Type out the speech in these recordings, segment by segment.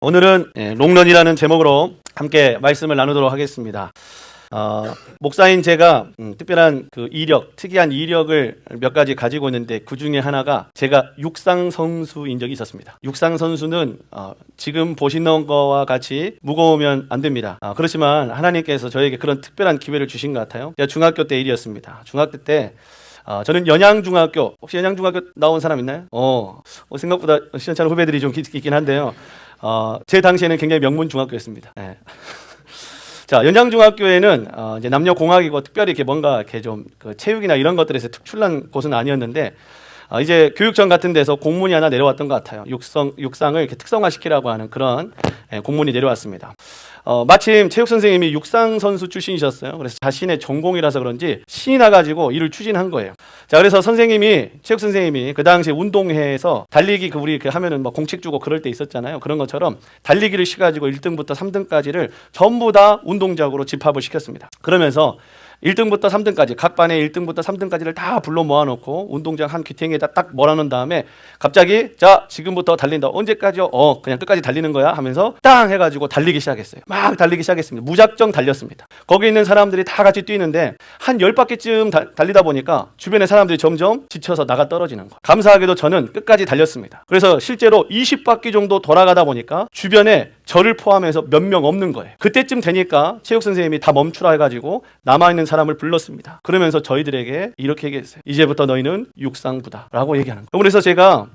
오늘은 롱런이라는 제목으로 함께 말씀을 나누도록 하겠습니다. 목사인 제가 특별한 그 이력, 특이한 이력을 몇 가지 가지고 있는데 그 중에 하나가 제가 육상 선수인 적이 있었습니다. 육상 선수는 지금 보시는 거와 같이 무거우면 안 됩니다. 그렇지만 하나님께서 저에게 그런 특별한 기회를 주신 것 같아요. 제가 중학교 때 일이었습니다. 중학교 때 저는 연양중학교, 혹시 연양중학교 나온 사람 있나요? 생각보다 시원찮은 후배들이 좀 있긴 한데요. 제 당시에는 굉장히 명문 중학교였습니다. 네. 자, 연양중학교에는 이제 남녀공학이고 특별히 이렇게 뭔가 이렇게 좀 그 체육이나 이런 것들에서 특출난 곳은 아니었는데 이제 교육청 같은 데서 공문이 하나 내려왔던 것 같아요. 육상을 이렇게 특성화시키라고 하는 그런 공문이 내려왔습니다. 마침 체육 선생님이 육상 선수 출신이셨어요. 그래서 자신의 전공이라서 그런지 신이 나가지고 이를 추진한 거예요. 자, 그래서 체육 선생님이 그 당시에 운동회에서 달리기 우리 하면은 뭐 공책 주고 그럴 때 있었잖아요. 그런 것처럼 달리기를 시가지고 1등부터 3등까지를 전부 다 운동장으로 집합을 시켰습니다. 그러면서 1등부터 3등까지 각 반에 1등부터 3등까지를 다 불러 모아놓고 운동장 한 귀퉁이에다 딱 몰아놓은 다음에 갑자기 자 지금부터 달린다. 언제까지요? 그냥 끝까지 달리는 거야 하면서 땅 해가지고 달리기 시작했어요. 막 달리기 시작했습니다. 무작정 달렸습니다. 거기 있는 사람들이 다 같이 뛰는데 한 10바퀴쯤 달리다 보니까 주변의 사람들이 점점 지쳐서 나가 떨어지는 거예요. 감사하게도 저는 끝까지 달렸습니다. 그래서 실제로 20바퀴 정도 돌아가다 보니까 주변에 저를 포함해서 몇 명 없는 거예요. 그때쯤 되니까 체육 선생님이 다 멈추라 해가지고 남아있는 사람을 불렀습니다. 그러면서 저희들에게 이렇게 얘기했어요. 이제부터 너희는 육상부다 라고 얘기하는 거예요. 그래서 제가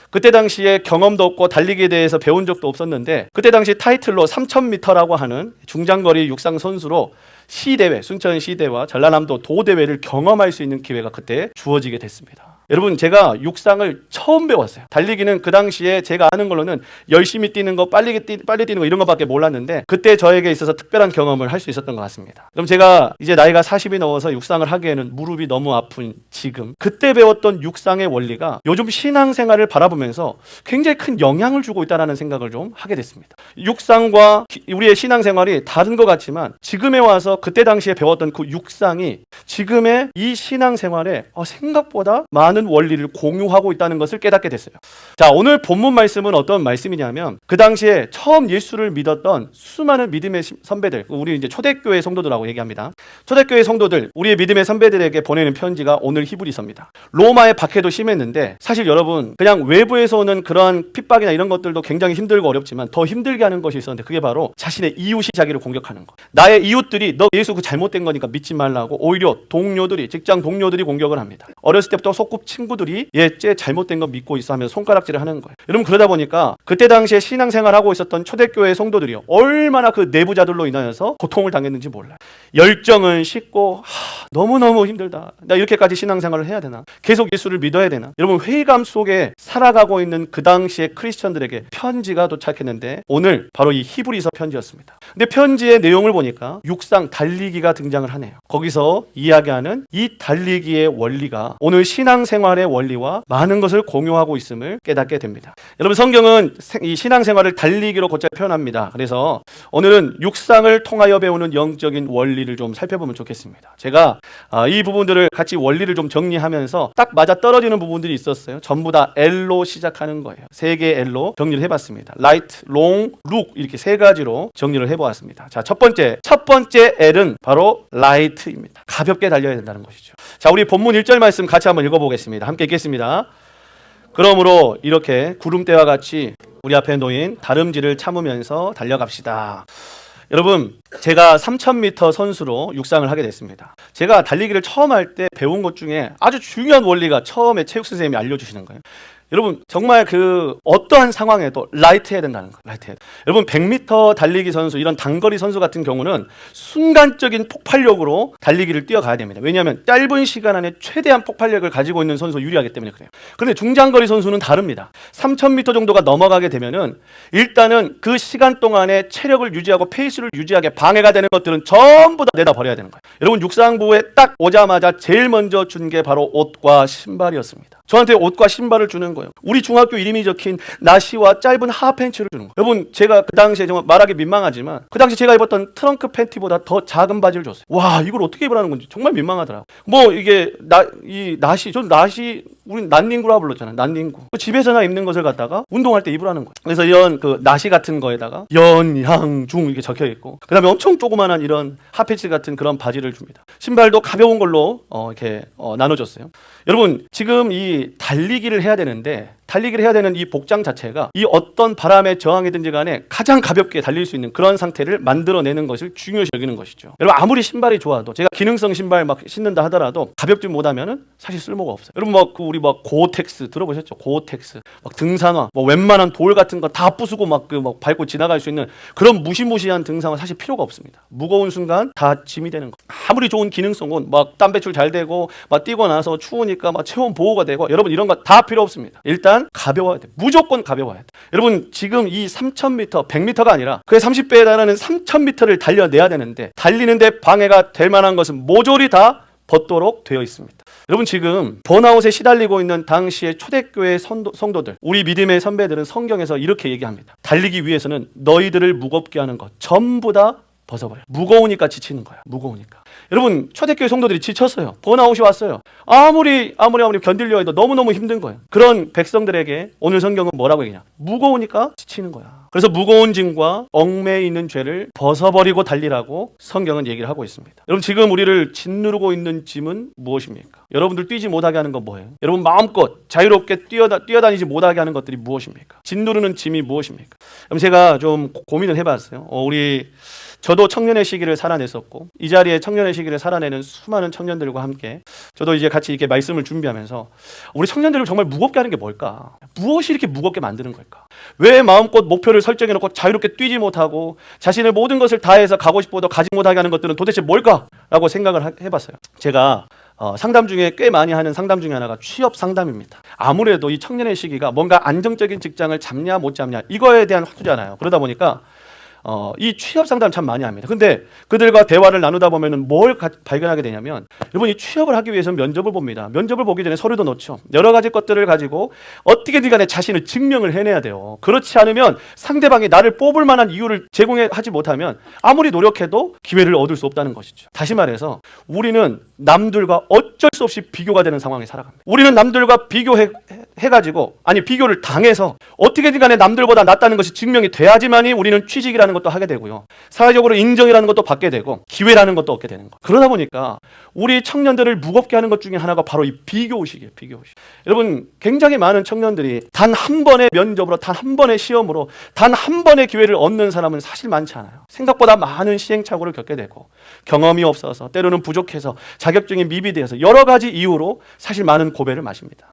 그때 당시에 경험도 없고 달리기에 대해서 배운 적도 없었는데 그때 당시 타이틀로 3000m라고 하는 중장거리 육상 선수로 시대회, 순천 시대와 전라남도 도대회를 경험할 수 있는 기회가 그때 주어지게 됐습니다. 여러분, 제가 육상을 처음 배웠어요. 달리기는 그 당시에 제가 아는 걸로는 열심히 뛰는 거, 빨리 뛰는 거 이런 거밖에 몰랐는데 그때 저에게 있어서 특별한 경험을 할 수 있었던 것 같습니다. 그럼 제가 이제 나이가 40이 넘어서 육상을 하기에는 무릎이 너무 아픈 지금 그때 배웠던 육상의 원리가 요즘 신앙생활을 바라보면서 굉장히 큰 영향을 주고 있다는 생각을 좀 하게 됐습니다. 육상과 우리의 신앙생활이 다른 것 같지만 지금에 와서 그때 당시에 배웠던 그 육상이 지금의 이 신앙생활에 생각보다 많은 원리를 공유하고 있다는 것을 깨닫게 됐어요. 자, 오늘 본문 말씀은 어떤 말씀이냐면 그 당시에 처음 예수를 믿었던 수많은 믿음의 선배들, 우리 이제 초대교회 성도들하고 얘기합니다. 초대교회 성도들, 우리의 믿음의 선배들에게 보내는 편지가 오늘 히브리서입니다. 로마의 박해도 심했는데 사실 여러분 그냥 외부에서 오는 그런 핍박이나 이런 것들도 굉장히 힘들고 어렵지만 더 힘들게 하는 것이 있었는데 그게 바로 자신의 이웃이 자기를 공격하는 거. 나의 이웃들이 너 예수 그 잘못된 거니까 믿지 말라고 오히려 직장 동료들이 공격을 합니다. 어렸을 때부터 속고 친구들이 쟤 잘못된 거 믿고 있어 하면서 손가락질을 하는 거예요. 여러분, 그러다 보니까 그때 당시에 신앙생활하고 있었던 초대교회 성도들이요 얼마나 그 내부자들로 인하여서 고통을 당했는지 몰라요. 열정은 식고 너무너무 힘들다. 나 이렇게까지 신앙생활을 해야 되나? 계속 예수를 믿어야 되나? 여러분, 회의감 속에 살아가고 있는 그 당시의 크리스천들에게 편지가 도착했는데 오늘 바로 이 히브리서 편지였습니다. 근데 편지의 내용을 보니까 육상 달리기가 등장을 하네요. 거기서 이야기하는 이 달리기의 원리가 오늘 신앙생활의 원리와 많은 것을 공유하고 있음을 깨닫게 됩니다. 여러분, 성경은 이 신앙생활을 달리기로 곧잘 표현합니다. 그래서 오늘은 육상을 통하여 배우는 영적인 원리를 좀 살펴보면 좋겠습니다. 제가 이 부분들을 같이 원리를 좀 정리하면서 딱 맞아떨어지는 부분들이 있었어요. 전부 다 L로 시작하는 거예요. 세 개의 L로 정리를 해봤습니다. 라이트, 롱, 룩 이렇게 세 가지로 정리를 해보았습니다. 자, 첫 번째 L은 바로 라이트입니다. 가볍게 달려야 된다는 것이죠. 자, 우리 본문 1절 말씀 같이 한번 읽어보겠습니다. 함께 읽겠습니다. 그러므로 이렇게 구름대와 같이 우리 앞에 놓인 다름질을 참으면서 달려갑시다. 여러분, 제가 3000m 선수로 육상을 하게 됐습니다. 제가 달리기를 처음 할 때 배운 것 중에 아주 중요한 원리가 처음에 체육 선생님이 알려주시는 거예요. 여러분, 정말 그 어떠한 상황에도 라이트 해야 된다는 거예요. 라이트 해야 돼. 여러분, 100m 달리기 선수, 이런 단거리 선수 같은 경우는 순간적인 폭발력으로 달리기를 뛰어가야 됩니다. 왜냐하면 짧은 시간 안에 최대한 폭발력을 가지고 있는 선수 유리하기 때문에 그래요. 그런데 중장거리 선수는 다릅니다. 3000m 정도가 넘어가게 되면은 일단은 그 시간 동안에 체력을 유지하고 페이스를 유지하게 방해가 되는 것들은 전부 다 내다버려야 되는 거예요. 여러분, 육상부에 딱 오자마자 제일 먼저 준 게 바로 옷과 신발이었습니다. 저한테 옷과 신발을 주는 거예요. 우리 중학교 이름이 적힌 나시와 짧은 하프팬츠를 주는 거예요. 여러분, 제가 그 당시에 정말 말하기 민망하지만 그 당시 제가 입었던 트렁크 팬티보다 더 작은 바지를 줬어요. 와, 이걸 어떻게 입으라는 건지 정말 민망하더라고요. 뭐 이게 이 나시, 전 나시 우린 난닝구라 불렀잖아요. 난닝구. 집에서나 입는 것을 갖다가 운동할 때 입으라는 거예요. 그래서 이런 그 나시 같은 거에다가 연향중 이렇게 적혀 있고, 그다음에 엄청 조그만한 이런 핫패치 같은 그런 바지를 줍니다. 신발도 가벼운 걸로 이렇게 나눠줬어요. 여러분, 지금 이 달리기를 해야 되는데, 달리기를 해야 되는 이 복장 자체가 이 어떤 바람에 저항이든지 간에 가장 가볍게 달릴 수 있는 그런 상태를 만들어내는 것을 중요시 여기는 것이죠. 여러분, 아무리 신발이 좋아도, 제가 기능성 신발 막 신는다 하더라도 가볍지 못하면은 사실 쓸모가 없어요. 여러분, 우리 고텍스 들어보셨죠? 고텍스, 막 등산화, 웬만한 돌 같은 거 다 부수고 막 밟고 지나갈 수 있는 그런 무시무시한 등산화 사실 필요가 없습니다. 무거운 순간 다 짐이 되는 거. 아무리 좋은 기능성은 막 땀 배출 잘 되고 막 뛰고 나서 추우니까 막 체온 보호가 되고, 여러분 이런 거 다 필요 없습니다. 일단 가벼워야 돼. 무조건 가벼워야 돼. 여러분, 지금 이 3000m, 100m가 아니라 그의 30배에 달하는 3000m를 달려내야 되는데, 달리는데 방해가 될 만한 것은 모조리 다 벗도록 되어 있습니다. 여러분, 지금 번아웃에 시달리고 있는 당시의 초대교회 성도들, 우리 믿음의 선배들은 성경에서 이렇게 얘기합니다. 달리기 위해서는 너희들을 무겁게 하는 것 전부 다 벗어버려. 무거우니까 지치는 거야. 무거우니까. 여러분, 초대교회 성도들이 지쳤어요. 번아웃이 왔어요. 아무리 견디려 해도 너무너무 힘든 거예요. 그런 백성들에게 오늘 성경은 뭐라고 얘기냐? 무거우니까 지치는 거야. 그래서 무거운 짐과 얽매여 있는 죄를 벗어버리고 달리라고 성경은 얘기를 하고 있습니다. 여러분, 지금 우리를 짓누르고 있는 짐은 무엇입니까? 여러분들 뛰지 못하게 하는 건 뭐예요? 여러분, 마음껏 자유롭게 뛰어다니지 못하게 하는 것들이 무엇입니까? 짓누르는 짐이 무엇입니까? 그럼 제가 좀 고민을 해봤어요. 저도 청년의 시기를 살아냈었고, 이 자리에 청년의 시기를 살아내는 수많은 청년들과 함께 저도 이제 같이 이렇게 말씀을 준비하면서 우리 청년들을 정말 무겁게 하는 게 뭘까? 무엇이 이렇게 무겁게 만드는 걸까? 왜 마음껏 목표를 설정해놓고 자유롭게 뛰지 못하고 자신의 모든 것을 다해서 가고 싶어도 가지 못하게 하는 것들은 도대체 뭘까? 라고 생각을 해봤어요. 제가 상담 중에 꽤 많이 하는 상담 중에 하나가 취업 상담입니다. 아무래도 이 청년의 시기가 뭔가 안정적인 직장을 잡냐 못 잡냐 이거에 대한 화두잖아요. 그러다 보니까 이 취업 상담 참 많이 합니다. 근데 그들과 대화를 나누다 보면은 뭘 발견하게 되냐면, 여러분, 이 취업을 하기 위해서는 면접을 봅니다. 면접을 보기 전에 서류도 넣죠. 여러 가지 것들을 가지고 어떻게든 간에 자신을 증명을 해내야 돼요. 그렇지 않으면 상대방이 나를 뽑을 만한 이유를 제공하지 못하면 아무리 노력해도 기회를 얻을 수 없다는 것이죠. 다시 말해서 우리는 남들과 어쩔 수 없이 비교가 되는 상황에 살아갑니다. 우리는 남들과 비교를 당해서 어떻게든 간에 남들보다 낫다는 것이 증명이 돼야지만이 우리는 취직이라는 것도 하게 되고요. 사회적으로 인정이라는 것도 받게 되고 기회라는 것도 얻게 되는 거. 그러다 보니까 우리 청년들을 무겁게 하는 것 중에 하나가 바로 이 비교의식이에요. 비교의식. 여러분, 굉장히 많은 청년들이 단 한 번의 면접으로, 단 한 번의 시험으로, 단 한 번의 기회를 얻는 사람은 사실 많지 않아요. 생각보다 많은 시행착오를 겪게 되고, 경험이 없어서, 때로는 부족해서, 자격증이 미비되어서 여러 가지 이유로 사실 많은 고배를 마십니다.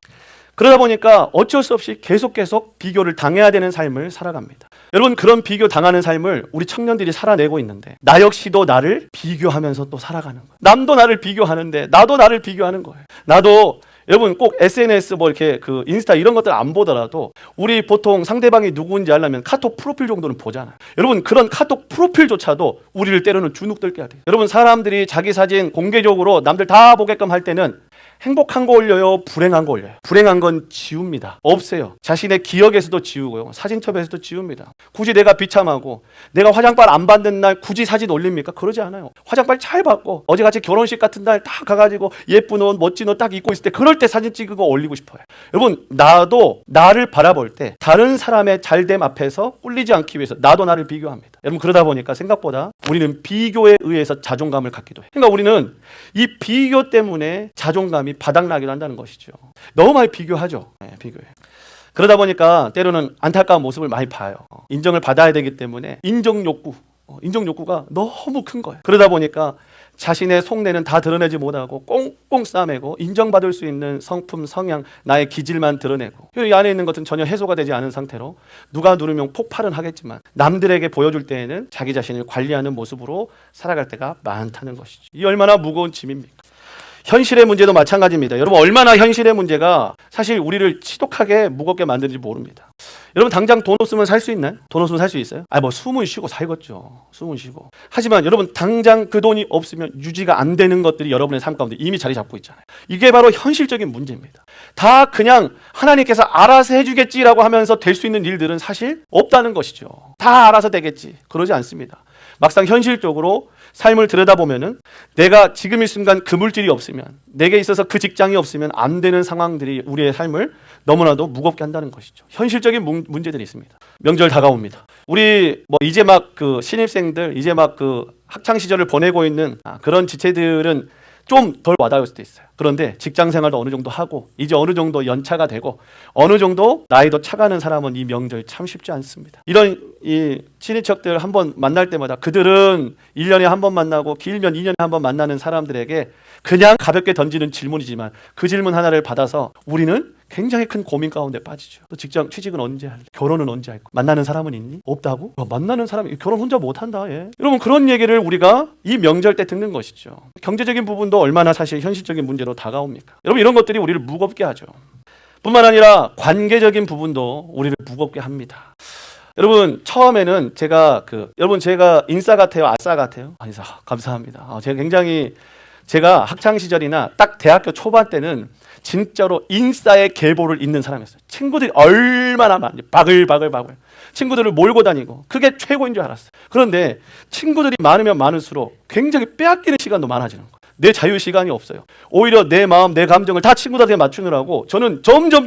그러다 보니까 어쩔 수 없이 계속 비교를 당해야 되는 삶을 살아갑니다. 여러분, 그런 비교 당하는 삶을 우리 청년들이 살아내고 있는데, 나 역시도 나를 비교하면서 또 살아가는 거예요. 남도 나를 비교하는데 나도 나를 비교하는 거예요. 나도, 여러분, 꼭 SNS 이렇게 인스타 이런 것들 안 보더라도 우리 보통 상대방이 누구인지 알려면 카톡 프로필 정도는 보잖아요. 여러분, 그런 카톡 프로필조차도 우리를 때로는 주눅들게 해야 돼요. 여러분, 사람들이 자기 사진 공개적으로 남들 다 보게끔 할 때는 행복한 거 올려요? 불행한 거 올려요? 불행한 건 지웁니다. 없애요. 자신의 기억에서도 지우고요. 사진첩에서도 지웁니다. 굳이 내가 비참하고 내가 화장빨 안 받는 날 굳이 사진 올립니까? 그러지 않아요. 화장빨 잘 받고 어제같이 결혼식 같은 날 딱 가가지고 예쁜 옷, 멋진 옷 딱 입고 있을 때 그럴 때 사진 찍고 올리고 싶어요. 여러분, 나도 나를 바라볼 때 다른 사람의 잘됨 앞에서 꿀리지 않기 위해서 나도 나를 비교합니다. 여러분, 그러다 보니까 생각보다 우리는 비교에 의해서 자존감을 갖기도 해요. 그러니까 우리는 이 비교 때문에 자존감이 바닥나기도 한다는 것이죠. 너무 많이 비교하죠. 비교해. 그러다 보니까 때로는 안타까운 모습을 많이 봐요. 인정을 받아야 되기 때문에 인정 욕구가 너무 큰 거예요. 그러다 보니까 자신의 속내는 다 드러내지 못하고 꽁꽁 싸매고 인정받을 수 있는 성품, 성향, 나의 기질만 드러내고, 이 안에 있는 것은 전혀 해소가 되지 않은 상태로 누가 누르면 폭발은 하겠지만 남들에게 보여줄 때에는 자기 자신을 관리하는 모습으로 살아갈 때가 많다는 것이죠. 이 얼마나 무거운 짐입니까? 현실의 문제도 마찬가지입니다. 여러분, 얼마나 현실의 문제가 사실 우리를 지독하게 무겁게 만드는지 모릅니다. 여러분, 당장 돈 없으면 살 수 있나요? 돈 없으면 살 수 있어요? 숨은 쉬고 살겠죠. 숨은 쉬고. 하지만 여러분, 당장 그 돈이 없으면 유지가 안 되는 것들이 여러분의 삶 가운데 이미 자리 잡고 있잖아요. 이게 바로 현실적인 문제입니다. 다 그냥 하나님께서 알아서 해주겠지라고 하면서 될 수 있는 일들은 사실 없다는 것이죠. 다 알아서 되겠지. 그러지 않습니다. 막상 현실적으로 삶을 들여다보면은 내가 지금 이 순간 그 물질이 없으면, 내게 있어서 그 직장이 없으면 안 되는 상황들이 우리의 삶을 너무나도 무겁게 한다는 것이죠. 현실적인 문제들이 있습니다. 명절 다가옵니다. 우리 뭐 이제 막 그 신입생들, 이제 막 그 학창 시절을 보내고 있는 그런 지체들은 좀 덜 와닿을 수도 있어요. 그런데 직장 생활도 어느 정도 하고 이제 어느 정도 연차가 되고 어느 정도 나이도 차가는 사람은 이 명절 참 쉽지 않습니다. 이런 이 친인척들 한번 만날 때마다 그들은 1년에 한 번 만나고 길면 2년에 한 번 만나는 사람들에게 그냥 가볍게 던지는 질문이지만 그 질문 하나를 받아서 우리는 굉장히 큰 고민 가운데 빠지죠. 또 직장 취직은 언제 할래? 결혼은 언제 할 거야? 만나는 사람은 있니? 없다고? 만나는 사람이 결혼 혼자 못 한다. 예. 여러분 그런 얘기를 우리가 이 명절 때 듣는 것이죠. 경제적인 부분도 얼마나 사실 현실적인 문제로 다가옵니까? 여러분 이런 것들이 우리를 무겁게 하죠. 뿐만 아니라 관계적인 부분도 우리를 무겁게 합니다. 여러분 처음에는 제가 여러분 제가 인싸 같아요? 아싸 같아요? 인싸 감사합니다. 제가 학창 시절이나 딱 대학교 초반 때는 진짜로 인싸의 계보를 잇는 사람이었어요. 친구들이 얼마나 많이 바글바글 친구들을 몰고 다니고 그게 최고인 줄 알았어요. 그런데 친구들이 많으면 많을수록 굉장히 빼앗기는 시간도 많아지는 거예요. 내 자유 시간이 없어요. 오히려 내 마음, 내 감정을 다 친구들한테 맞추느라고 저는 점점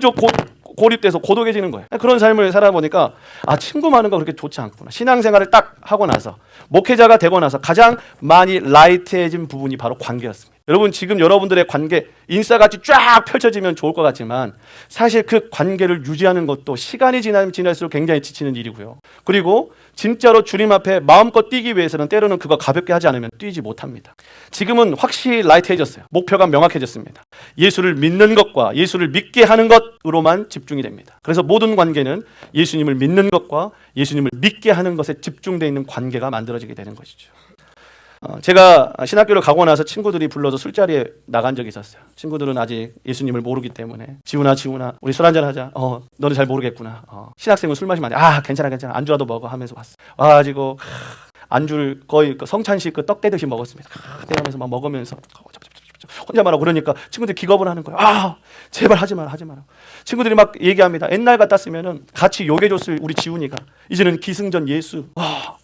고립돼서 고독해지는 거예요. 그런 삶을 살아보니까 친구 많은 거 그렇게 좋지 않구나. 신앙생활을 딱 하고 나서 목회자가 되고 나서 가장 많이 라이트해진 부분이 바로 관계였습니다. 여러분 지금 여러분들의 관계 인싸같이 쫙 펼쳐지면 좋을 것 같지만 사실 그 관계를 유지하는 것도 시간이 지나면 지날수록 굉장히 지치는 일이고요. 그리고 진짜로 주님 앞에 마음껏 뛰기 위해서는 때로는 그거 가볍게 하지 않으면 뛰지 못합니다. 지금은 확실히 라이트해졌어요. 목표가 명확해졌습니다. 예수를 믿는 것과 예수를 믿게 하는 것으로만 집중이 됩니다. 그래서 모든 관계는 예수님을 믿는 것과 예수님을 믿게 하는 것에 집중되어 있는 관계가 만들어지게 되는 것이죠. 제가 신학교를 가고 나서 친구들이 불러서 술자리에 나간 적이 있었어요. 친구들은 아직 예수님을 모르기 때문에 지훈아 우리 술 한잔 하자. 너는 잘 모르겠구나. 신학생은 술 마시면 안 돼. 괜찮아 안주라도 먹어 하면서 왔어. 와가지고 안주를 거의 성찬식 떡 떼듯이 먹었습니다. 떼면서 막 먹으면서 혼자 말하고 그러니까 친구들이 기겁을 하는 거예요. 제발 하지 마라. 친구들이 막 얘기합니다. 옛날 같았으면은 같이 요괴줬을 우리 지훈이가 이제는 기승전 예수.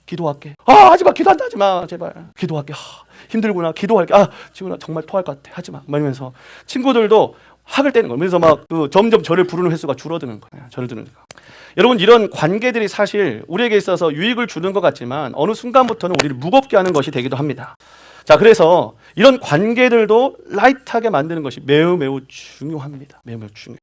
기도할게. 하지 마. 기도한다 하지 마. 제발. 기도할게. 힘들구나. 기도할게. 지훈아 정말 토할 것 같아. 하지 마. 이러면서 친구들도 학을 떼는 거예요. 그래서 막 점점 저를 부르는 횟수가 줄어드는 거예요. 저를 듣는 거. 여러분 이런 관계들이 사실 우리에게 있어서 유익을 주는 것 같지만 어느 순간부터는 우리를 무겁게 하는 것이 되기도 합니다. 자, 그래서 이런 관계들도 라이트하게 만드는 것이 매우 중요합니다. 매우 중요해요.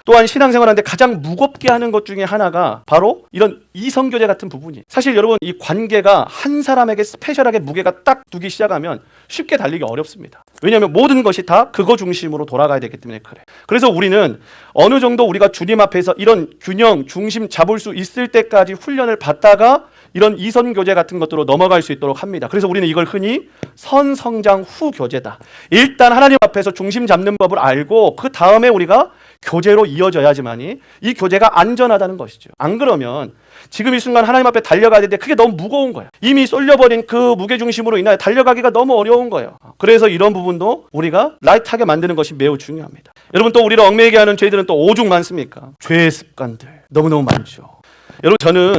또한 신앙생활하는데 가장 무겁게 하는 것 중에 하나가 바로 이런 이성교제 같은 부분이. 사실 여러분 이 관계가 한 사람에게 스페셜하게 무게가 딱 두기 시작하면 쉽게 달리기 어렵습니다. 왜냐하면 모든 것이 다 그거 중심으로 돌아가야 되기 때문에 그래. 그래서 우리는 어느 정도 우리가 주님 앞에서 이런 균형, 중심 잡을 수 있을 때까지 훈련을 받다가 이런 이선교제 같은 것들로 넘어갈 수 있도록 합니다. 그래서 우리는 이걸 흔히 선성장 후 교제다. 일단 하나님 앞에서 중심 잡는 법을 알고 그 다음에 우리가 교제로 이어져야지만이 이 교제가 안전하다는 것이죠. 안 그러면 지금 이 순간 하나님 앞에 달려가야 되는데 그게 너무 무거운 거예요. 이미 쏠려버린 그 무게중심으로 인하여 달려가기가 너무 어려운 거예요. 그래서 이런 부분도 우리가 라이트하게 만드는 것이 매우 중요합니다. 여러분 또 우리를 얽매이게 하는 죄들은 또 오죽 많습니까? 죄의 습관들 너무너무 많죠. 여러분 저는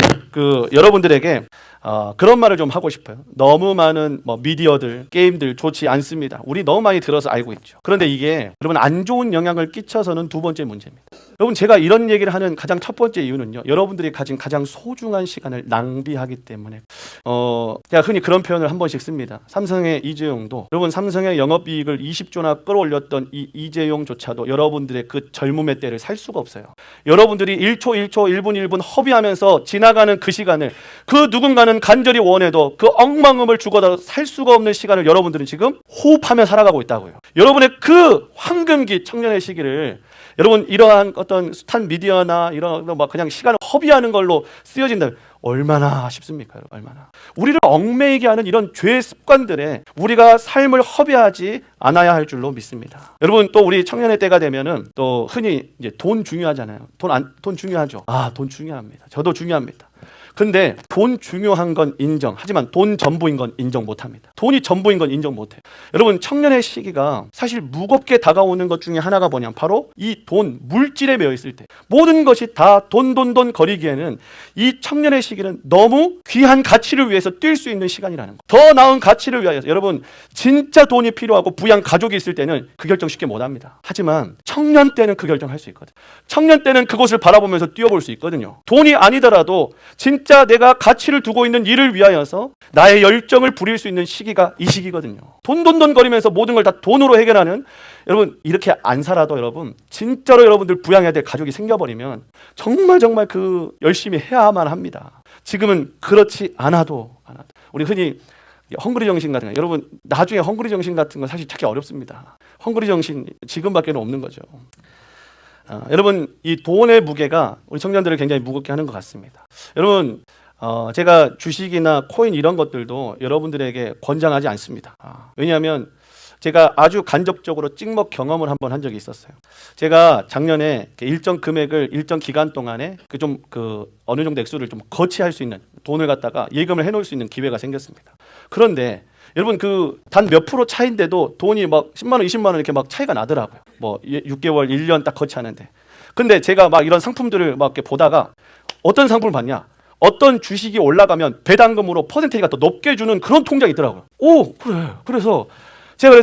여러분들에게 그런 말을 좀 하고 싶어요. 너무 많은 미디어들, 게임들 좋지 않습니다. 우리 너무 많이 들어서 알고 있죠. 그런데 이게 여러분 안 좋은 영향을 끼쳐서는 두 번째 문제입니다. 여러분 제가 이런 얘기를 하는 가장 첫 번째 이유는요. 여러분들이 가진 가장 소중한 시간을 낭비하기 때문에 제가 흔히 그런 표현을 한 번씩 씁니다. 삼성의 이재용도 여러분 삼성의 영업이익을 20조나 끌어올렸던 이 이재용조차도 여러분들의 그 젊음의 때를 살 수가 없어요. 여러분들이 1초 1분 1분 허비하면서 지나가는 그 시간을 그 누군가는 간절히 원해도 그 억만금을 주고도 살 수가 없는 시간을 여러분들은 지금 호흡하며 살아가고 있다고요. 여러분의 그 황금기 청년의 시기를 여러분 이러한 어떤 숱한 미디어나 이런 그냥 시간을 허비하는 걸로 쓰여진다면 얼마나 아쉽습니까? 여러분, 얼마나. 우리를 얽매이게 하는 이런 죄의 습관들에 우리가 삶을 허비하지 않아야 할 줄로 믿습니다. 여러분 또 우리 청년의 때가 되면은 또 흔히 이제 돈 중요하잖아요. 돈 중요하죠. 돈 중요합니다. 저도 중요합니다. 근데 돈 중요한 건 인정. 하지만 돈 전부인 건 인정 못합니다. 돈이 전부인 건 인정 못해요. 여러분 청년의 시기가 사실 무겁게 다가오는 것 중에 하나가 뭐냐면 바로 이 돈, 물질에 매여 있을 때 모든 것이 다 돈 거리기에는 이 청년의 시기는 너무 귀한 가치를 위해서 뛸 수 있는 시간이라는 거. 더 나은 가치를 위하여서 여러분 진짜 돈이 필요하고 부양 가족이 있을 때는 그 결정 쉽게 못합니다. 하지만 청년 때는 그 결정할 수 있거든. 청년 때는 그것을 바라보면서 뛰어볼 수 있거든요. 돈이 아니더라도 진짜 내가 가치를 두고 있는 일을 위하여서 나의 열정을 부릴 수 있는 시기가 이 시기거든요. 돈 거리면서 모든 걸 다 돈으로 해결하는 여러분 이렇게 안 살아도 여러분 진짜로 여러분들 부양해야 될 가족이 생겨버리면 정말 그 열심히 해야만 합니다. 지금은 그렇지 않아도 우리 흔히 헝그리 정신 같은 거 여러분 나중에 헝그리 정신 같은 거 사실 찾기 어렵습니다. 헝그리 정신 지금밖에는 없는 거죠. 여러분 이 돈의 무게가 우리 청년들을 굉장히 무겁게 하는 것 같습니다. 여러분 제가 주식이나 코인 이런 것들도 여러분들에게 권장하지 않습니다. 왜냐하면 제가 아주 간접적으로 찍먹 경험을 한번 한 적이 있었어요. 제가 작년에 일정 금액을 일정 기간 동안에 어느 정도 액수를 좀 거치할 수 있는 돈을 갖다가 예금을 해놓을 수 있는 기회가 생겼습니다. 그런데 여러분 단 몇 프로 차인데도 돈이 막 10만 원, 20만 원 이렇게 막 차이가 나더라고요. 뭐 6개월, 1년 딱 거치하는데. 근데 제가 막 이런 상품들을 막 이렇게 보다가 어떤 상품을 봤냐? 어떤 주식이 올라가면 배당금으로 퍼센테이지가 더 높게 주는 그런 통장이 있더라고요. 오, 그래. 그래서 제가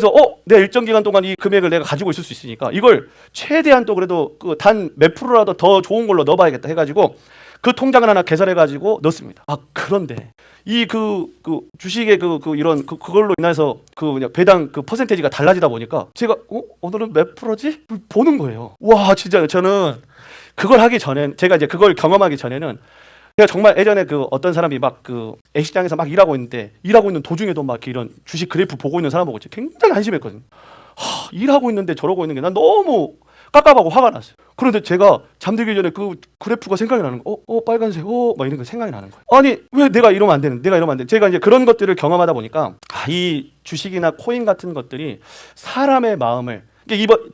내가 일정 기간 동안 이 금액을 내가 가지고 있을 수 있으니까 이걸 최대한 또 그래도 단 몇 프로라도 더 좋은 걸로 넣어봐야겠다 해가지고 그 통장을 하나 개설해가지고 넣습니다. 그런데 이 주식의 그걸로 인해서 배당 퍼센테이지가 달라지다 보니까 제가 오늘은 몇 프로지? 보는 거예요. 와, 진짜 저는 그걸 하기 전에 제가 이제 그걸 경험하기 전에는 제가 정말 예전에 어떤 사람이 애시장에서 막 일하고 있는데 일하고 있는 도중에도 막 이런 주식 그래프 보고 있는 사람 보고 굉장히 한심했거든요. 일하고 있는데 저러고 있는 게 난 너무 깝깝하고 화가 났어요. 그런데 제가 잠들기 전에 그 그래프가 생각이 나는 거, 빨간색, 막 이런 거 생각이 나는 거예요. 아니 왜 내가 이러면 안 되는? 내가 이러면 안 돼. 제가 이제 그런 것들을 경험하다 보니까 이 주식이나 코인 같은 것들이 사람의 마음을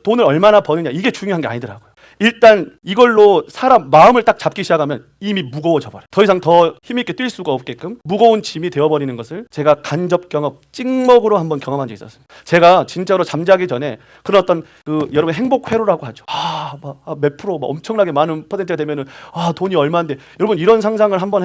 돈을 얼마나 버느냐 이게 중요한 게 아니더라고요. 일단 이걸로 사람 마음을 딱 잡기 시작하면 이미 무거워져 버려요. 더 이상 더 힘있게 뛸 수가 없게끔 무거운 짐이 되어버리는 것을 제가 간접 경험, 찍먹으로 한번 경험한 적이 있었습니다. 제가 진짜로 잠자기 전에 그런 어떤 여러분 행복 회로라고 하죠. 몇 프로 엄청나게 많은 퍼센트가 되면은 돈이 얼마인데 여러분 이런 상상을 한번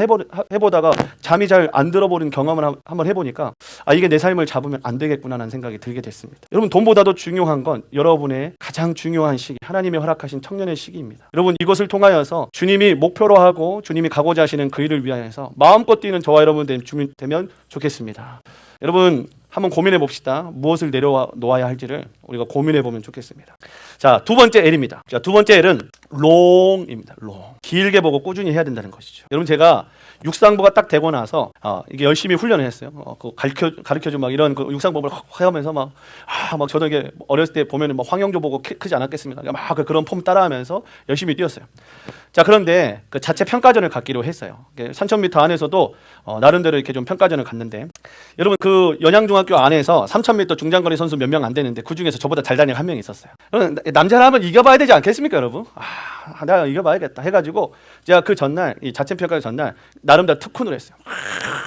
해보다가 잠이 잘 안 들어버린 경험을 한번 해보니까 이게 내 삶을 잡으면 안 되겠구나라는 생각이 들게 됐습니다. 여러분 돈보다도 중요한 건 여러분의 가장 중요한 시기, 하나님이 허락하신 청년의 시기입니다. 여러분 이것을 통하여서 주님이 목표로 하고 주님이 가고자 하시는 그 일을 위하여서 마음껏 뛰는 저와 여러분 되면 좋겠습니다. 여러분 한번 고민해 봅시다. 무엇을 내려놓아야 할지를 우리가 고민해 보면 좋겠습니다. 자, 두 번째 L입니다. 자, 두 번째 L은 롱입니다. 롱. 길게 보고 꾸준히 해야 된다는 것이죠. 여러분 제가 육상부가 딱 되고 나서 이게 열심히 훈련을 했어요. 가르쳐주고 막 이런 육상법을 하면서 막 저도 이게 어렸을 때 보면은 막 황영조 보고 크지 않았겠습니까? 막 그런 폼 따라하면서 열심히 뛰었어요. 자, 그런데 자체 평가전을 갖기로 했어요. 3000m 안에서도 나름대로 이렇게 좀 평가전을 갔는데 여러분 연양중학교 안에서 3000m 중장거리 선수 몇 명 안 되는데 그 중에서 저보다 잘 다니는 한 명이 있었어요. 남자라면 이겨봐야 되지 않겠습니까, 여러분? 내가 이겨봐야겠다 해가지고 제가 그 전날 이 자체 평가 전날 나름대로 특훈을 했어요.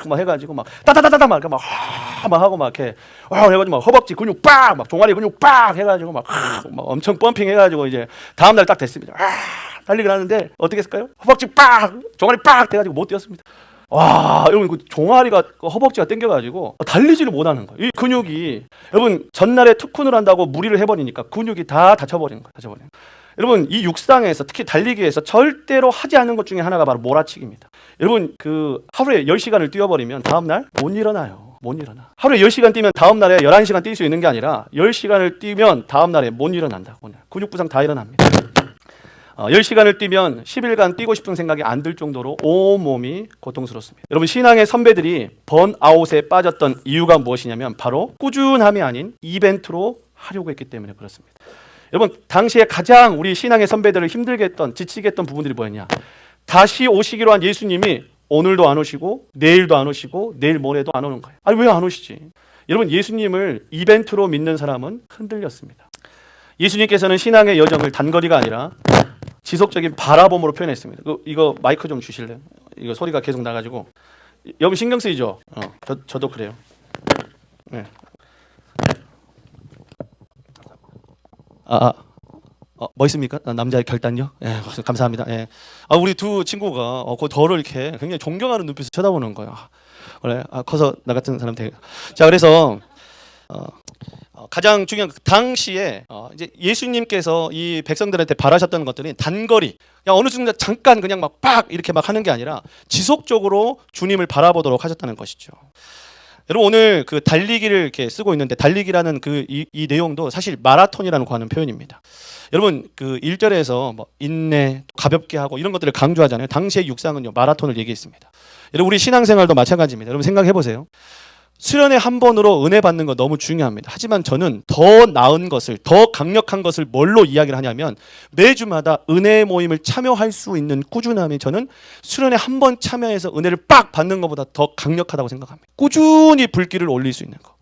막 해가지고 막 따다다다다 막 하고 막 이렇게 해가지고 막 허벅지 근육 막 종아리 근육 해가지고 막 엄청 펌핑 해가지고 이제 다음 날 딱 됐습니다. 달리기를 하는데 어떻게 했을까요? 허벅지 종아리 돼가지고 못 뛰었습니다. 와, 여러분 종아리가 허벅지가 땡겨가지고 달리지를 못하는 거예요. 이 근육이 여러분 전날에 특훈을 한다고 무리를 해버리니까 근육이 다 다쳐버리는 거예요. 여러분 이 육상에서 특히 달리기에서 절대로 하지 않는 것 중에 하나가 바로 몰아치기입니다. 여러분 하루에 10시간을 뛰어버리면 다음날 못 일어나요. 하루에 10시간 뛰면 다음날에 11시간 뛸 수 있는 게 아니라 10시간을 뛰면 다음날에 못 일어난다. 근육 부상 다 일어납니다. 10시간을 뛰면 10일간 뛰고 싶은 생각이 안 들 정도로 온몸이 고통스럽습니다. 여러분 신앙의 선배들이 번아웃에 빠졌던 이유가 무엇이냐면 바로 꾸준함이 아닌 이벤트로 하려고 했기 때문에 그렇습니다. 여러분 당시에 가장 우리 신앙의 선배들을 힘들게 했던 지치게 했던 부분들이 뭐였냐? 다시 오시기로 한 예수님이 오늘도 안 오시고 내일도 안 오시고 내일 모레도 안 오는 거예요. 왜 안 오시지? 여러분 예수님을 이벤트로 믿는 사람은 흔들렸습니다. 예수님께서는 신앙의 여정을 단거리가 아니라 지속적인 바라봄으로 표현했습니다. 이거 마이크 좀 주실래요? 이거 소리가 계속 나가지고 여러분 신경 쓰이죠? 저도 그래요. 네. 뭐 있습니까? 남자의 결단요? 예, 감사합니다. 예. 우리 두 친구가 그 저를 이렇게 굉장히 존경하는 눈빛을 쳐다보는 거예요. 그래, 커서 나 같은 사람 되게. 자, 그래서 가장 중요한 당시에 이제 예수님께서 이 백성들한테 바라셨던 것들이 단거리, 그냥 어느 순간 잠깐 그냥 막 빡 이렇게 막 하는 게 아니라 지속적으로 주님을 바라보도록 하셨다는 것이죠. 여러분 오늘 그 달리기를 이렇게 쓰고 있는데 달리기라는 이 내용도 사실 마라톤이라는 거 하는 표현입니다. 여러분 그 1절에서 뭐 인내, 가볍게 하고 이런 것들을 강조하잖아요. 당시의 육상은요 마라톤을 얘기했습니다. 여러분 우리 신앙생활도 마찬가지입니다. 여러분 생각해 보세요. 수련회 한 번으로 은혜 받는 거 너무 중요합니다. 하지만 저는 더 나은 것을, 더 강력한 것을 뭘로 이야기를 하냐면 매주마다 은혜 모임을 참여할 수 있는 꾸준함이 저는 수련회 한 번 참여해서 은혜를 빡 받는 것보다 더 강력하다고 생각합니다. 꾸준히 불길을 올릴 수 있는 거.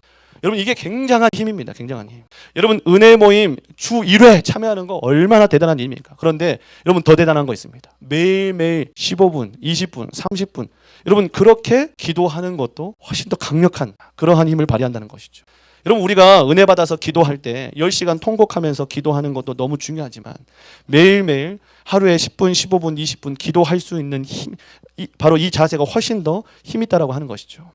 여러분 이게 굉장한 힘입니다. 굉장한 힘. 여러분 은혜 모임 주 1회 참여하는 거 얼마나 대단한 일입니까? 그런데 여러분 더 대단한 거 있습니다. 매일매일 15분, 20분, 30분 여러분 그렇게 기도하는 것도 훨씬 더 강력한 그러한 힘을 발휘한다는 것이죠. 여러분 우리가 은혜 받아서 기도할 때 10시간 통곡하면서 기도하는 것도 너무 중요하지만 매일매일 하루에 10분, 15분, 20분 기도할 수 있는 힘, 바로 이 자세가 훨씬 더 힘이 있다라고 하는 것이죠.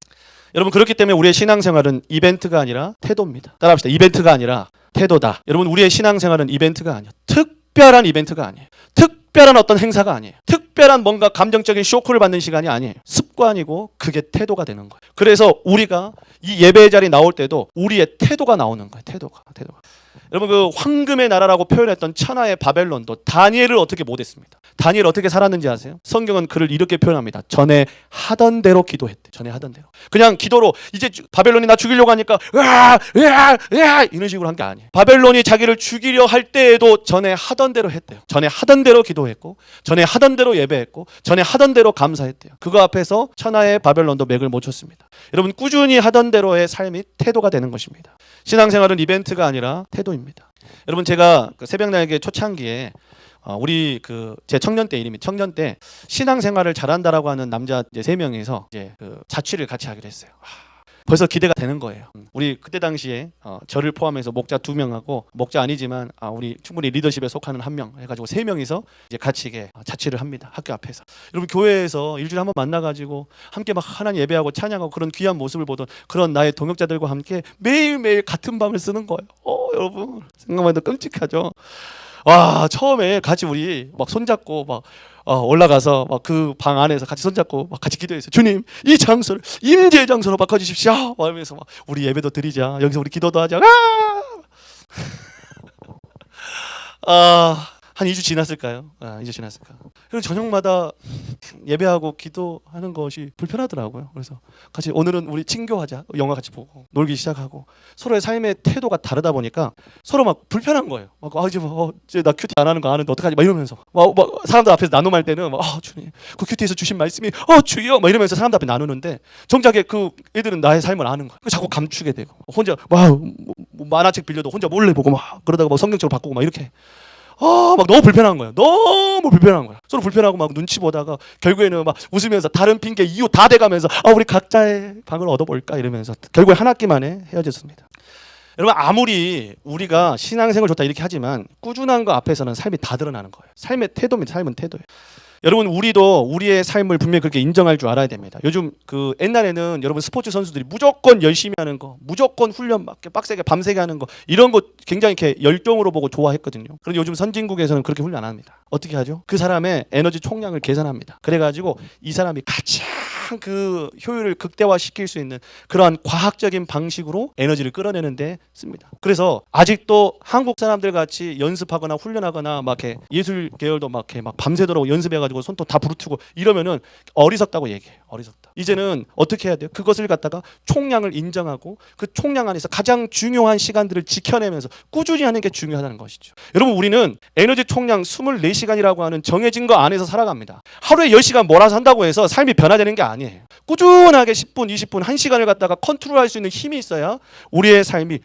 여러분 그렇기 때문에 우리의 신앙생활은 이벤트가 아니라 태도입니다. 따라합시다. 이벤트가 아니라 태도다. 여러분 우리의 신앙생활은 이벤트가 아니에요. 특별한 이벤트가 아니에요. 특별한 어떤 행사가 아니에요. 특별한 뭔가 감정적인 쇼크를 받는 시간이 아니에요. 습관이고 그게 태도가 되는 거예요. 그래서 우리가 이 예배의 자리에 나올 때도 우리의 태도가 나오는 거예요. 태도가. 여러분 그 황금의 나라라고 표현했던 천하의 바벨론도 다니엘을 어떻게 못했습니다. 다니엘 어떻게 살았는지 아세요? 성경은 그를 이렇게 표현합니다. 전에 하던 대로 기도했대. 전에 하던 대로. 그냥 기도로 이제 바벨론이 나 죽이려고 하니까 으아 이런 식으로 한 게 아니에요. 바벨론이 자기를 죽이려 할 때에도 전에 하던 대로 했대요. 전에 하던 대로 기도했고 전에 하던 대로 예배했고 전에 하던 대로 감사했대요. 그거 앞에서 천하의 바벨론도 맥을 못 쳤습니다. 여러분 꾸준히 하던 대로의 삶이 태도가 되는 것입니다. 신앙생활은 이벤트가 아니라 태도입니다. 여러분 제가 그 새벽날개 초창기에 우리 제 청년 때 이름이 청년 때 신앙생활을 잘한다라고 하는 남자 이제 3명이서 이제 그 자취를 같이 하기로 했어요. 벌써 기대가 되는 거예요. 우리 그때 당시에 저를 포함해서 목자 2명하고 목자 아니지만 우리 충분히 리더십에 속하는 1명 해가지고 3명이서 이제 같이 자취를 합니다. 학교 앞에서. 여러분 교회에서 일주일에 한 번 만나가지고 함께 막 하나님 예배하고 찬양하고 그런 귀한 모습을 보던 그런 나의 동역자들과 함께 매일매일 같은 밤을 쓰는 거예요. 여러분 생각만 해도 끔찍하죠. 와 처음에 같이 우리 막 손잡고 막 올라가서 막 그 방 안에서 같이 손잡고 막 같이 기도했어요. 주님 이 장소를 임재의 장소로 바꿔주십시오. 막 이러면서 막 우리 예배도 드리자. 여기서 우리 기도도 하자. 한 2주 지났을까요? 2주 지났을까? 그리고 저녁마다 예배하고 기도하는 것이 불편하더라고요. 그래서 같이 오늘은 우리 친교하자. 영화 같이 보고 놀기 시작하고 서로의 삶의 태도가 다르다 보니까 서로 막 불편한 거예요. 막 이제 나 큐티 안 하는 거 아는데 어떡하지? 막 이러면서 막 사람들 앞에서 나눔할 때는 막 주님 그 큐티에서 주신 말씀이 주여 막 이러면서 사람들 앞에 나누는데 정작에 그 애들은 나의 삶을 아는 거예요. 자꾸 감추게 되고 혼자 만화책 빌려도 혼자 몰래 보고 막 그러다가 막 성경책으로 바꾸고 막 이렇게. 막 너무 불편한 거예요. 너무 불편한 거예요. 서로 불편하고 막 눈치 보다가 결국에는 막 웃으면서 다른 핑계 이유 다 대가면서 우리 각자의 방을 얻어볼까 이러면서 결국에 한 학기 만에 헤어졌습니다. 여러분 아무리 우리가 신앙생활 좋다 이렇게 하지만 꾸준한 거 앞에서는 삶이 다 드러나는 거예요. 삶의 태도입니다. 삶은 태도예요. 여러분 우리도 우리의 삶을 분명히 그렇게 인정할 줄 알아야 됩니다. 요즘 옛날에는 여러분 스포츠 선수들이 무조건 열심히 하는 거, 무조건 훈련 맞게 빡세게 밤새게 하는 거 이런 거 굉장히 이렇게 열정으로 보고 좋아했거든요. 그런데 요즘 선진국에서는 그렇게 훈련 안 합니다. 어떻게 하죠? 그 사람의 에너지 총량을 계산합니다. 그래가지고 이 사람이 가장 그 효율을 극대화시킬 수 있는 그러한 과학적인 방식으로 에너지를 끌어내는데 씁니다. 그래서 아직도 한국 사람들 같이 연습하거나 훈련하거나 막 이렇게 예술 계열도 막 이렇게 막 밤새도록 연습해가지고 손톱 다 부르트고 이러면은 어리석다고 얘기해요. 어리석다. 이제는 어떻게 해야 돼요? 그것을 갖다가 총량을 인정하고 그 총량 안에서 가장 중요한 시간들을 지켜내면서 꾸준히 하는 게 중요하다는 것이죠. 여러분 우리는 에너지 총량 24시간이라고 하는 정해진 거 안에서 살아갑니다. 하루에 10시간 몰아서 한다고 해서 삶이 변화되는 게 아니에요. 아니에요. 꾸준하게 10분, 20분, 1시간을 갖다가 컨트롤할 수 있는 힘이 있어야 우리의 삶이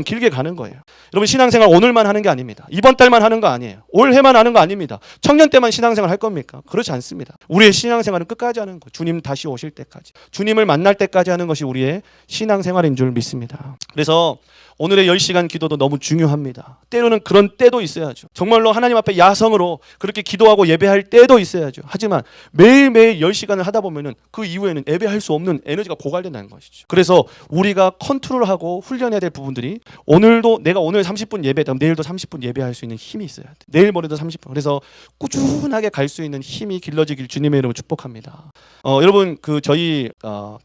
길게 가는 거예요. 여러분 신앙생활 오늘만 하는 게 아닙니다. 이번 달만 하는 거 아니에요. 올해만 하는 거 아닙니다. 청년 때만 신앙생활 할 겁니까? 그렇지 않습니다. 우리의 신앙생활은 끝까지 하는 거예요. 주님 다시 오실 때까지. 주님을 만날 때까지 하는 것이 우리의 신앙생활인 줄 믿습니다. 그래서 오늘의 10시간 기도도 너무 중요합니다. 때로는 그런 때도 있어야죠. 정말로 하나님 앞에 야성으로 그렇게 기도하고 예배할 때도 있어야죠. 하지만 매일매일 10시간을 하다 보면은 그 이후에는 예배할 수 없는 에너지가 고갈된다는 것이죠. 그래서 우리가 컨트롤하고 훈련해야 될 부분들이 오늘도 내가 오늘 30분 예배다. 내일도 30분 예배할 수 있는 힘이 있어야 돼. 내일 모레도 30분. 그래서 꾸준하게 갈 수 있는 힘이 길러지길 주님의 이름으로 축복합니다. 여러분 저희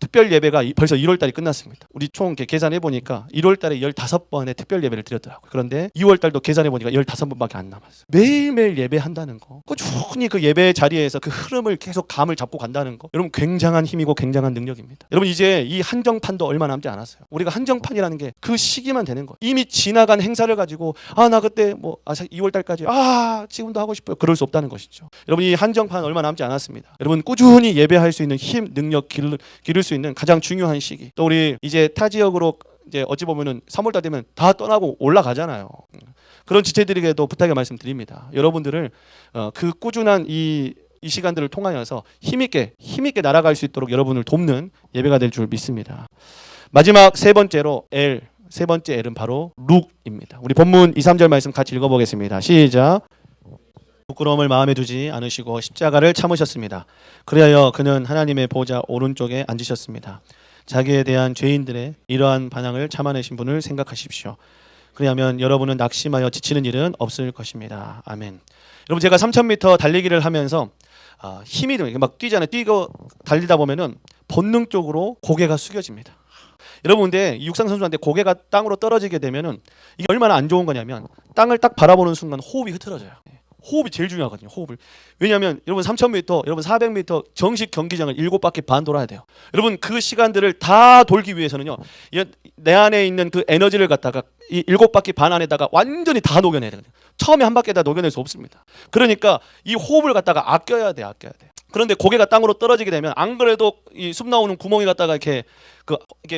특별 예배가 벌써 1월 달이 끝났습니다. 우리 총 계산해 보니까 1월 달에 15번의 특별 예배를 드렸더라고요. 그런데 2월 달도 계산해 보니까 15번밖에 안 남았어요. 매일매일 예배한다는 거. 꾸준히 그 예배 자리에서 그 흐름을 계속 감을 잡고 간다는 거. 여러분 굉장한 힘이고 굉장한 능력입니다. 여러분 이제 이 한정판도 얼마 남지 않았어요. 우리가 한정판이라는 게 그 시기만 되는 거예요. 이미 지나간 행사를 가지고 나 그때 2월 달까지 지금도 하고 싶어요. 그럴 수 없다는 것이죠. 여러분 이 한정판 얼마 남지 않았습니다. 여러분 꾸준히 예배할 수 있는 힘, 능력 기를 수 있는 가장 중요한 시기. 또 우리 이제 타 지역으로 이제 어찌 보면은 3월달 되면 다 떠나고 올라가잖아요. 그런 지체들에게도 부탁의 말씀드립니다. 여러분들을 그 꾸준한 이 시간들을 통하여서 힘있게 날아갈 수 있도록 여러분을 돕는 예배가 될 줄 믿습니다. 마지막 세 번째 L은 바로 룩입니다. 우리 본문 2, 3절 말씀 같이 읽어보겠습니다. 시작. 부끄러움을 마음에 두지 않으시고 십자가를 참으셨습니다. 그리하여 그는 하나님의 보좌 오른쪽에 앉으셨습니다. 자기에 대한 죄인들의 이러한 반항을 참아내신 분을 생각하십시오. 그리하면 여러분은 낙심하여 지치는 일은 없을 것입니다. 아멘. 여러분 제가 3000m 달리기를 하면서 힘이 들어요. 막 뛰잖아요. 뛰고 달리다 보면은 본능적으로 고개가 숙여집니다. 여러분 근데 육상 선수한테 고개가 땅으로 떨어지게 되면은 이게 얼마나 안 좋은 거냐면 땅을 딱 바라보는 순간 호흡이 흐트러져요. 호흡이 제일 중요하거든요. 호흡을. 왜냐하면 여러분 3000m, 여러분 400m 정식 경기장을 7바퀴 반 돌아야 돼요. 여러분 그 시간들을 다 돌기 위해서는요. 내 안에 있는 그 에너지를 갖다가 이 7바퀴 반 안에다가 완전히 다 녹여내야 돼요. 처음에 한 바퀴 다 녹여낼 수 없습니다. 그러니까 이 호흡을 갖다가 아껴야 돼. 그런데 고개가 땅으로 떨어지게 되면 안 그래도 이 숨 나오는 구멍이 갖다가 이렇게